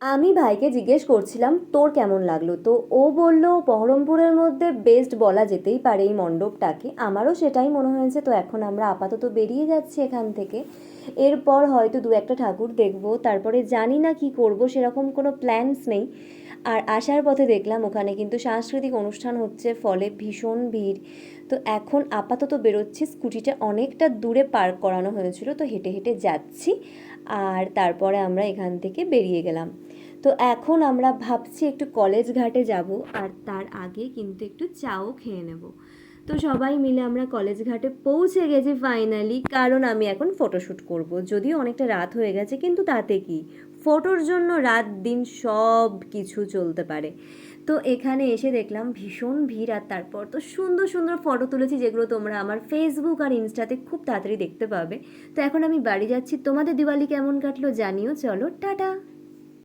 আমি ভাইকে জিজ্ঞেস করছিলাম তোর কেমন লাগলো, তো ও বলল বহরমপুরের মধ্যে বেস্ট বলা যেতেই পারে এই মণ্ডপটাকে। আমারও সেটাই মনে হয়েছে। তো এখন আমরা আপাতত বেরিয়ে যাচ্ছি এখান থেকে। এরপর হয়তো দু একটা ঠাকুর দেখবো, তারপরে জানি না কি করব, সেরকম কোনো প্ল্যানস নেই। আর আসার পথে দেখলাম ওখানে কিন্তু সাংস্কৃতিক অনুষ্ঠান হচ্ছে, ফলে ভীষণ ভিড়। তো এখন আপাতত বেরোচ্ছি, স্কুটিটা অনেকটা দূরে পার্ক করানো হয়েছিল, তো হেঁটে হেঁটে যাচ্ছি। আর তারপরে আমরা এখান থেকে বেরিয়ে গেলাম। তো এখন আমরা ভাবছি একটু কলেজ ঘাটে যাব, আর তার আগে কিন্তু একটু চাও খেয়ে নেব। তো সবাই মিলে আমরা কলেজ ঘাটে পৌঁছে গেছি ফাইনালি, কারণ আমি এখন ফটোশ্যুট করব। যদিও অনেকটা রাত হয়ে গেছে, কিন্তু তাতে কি, ফটোর জন্য রাত দিন সব কিছু চলতে পারে। তো এখানে এসে দেখলাম ভীষণ ভিড়, আর তারপর তো সুন্দর সুন্দর ফটো তুলেছি, যেগুলো তোমরা আমার ফেসবুক আর ইনস্টাতে খুব তাড়াতাড়ি দেখতে পাবে। তো এখন আমি বাড়ি যাচ্ছি। তোমাদের দিওয়ালি কেমন কাটলো জানিও। চলো টাটা।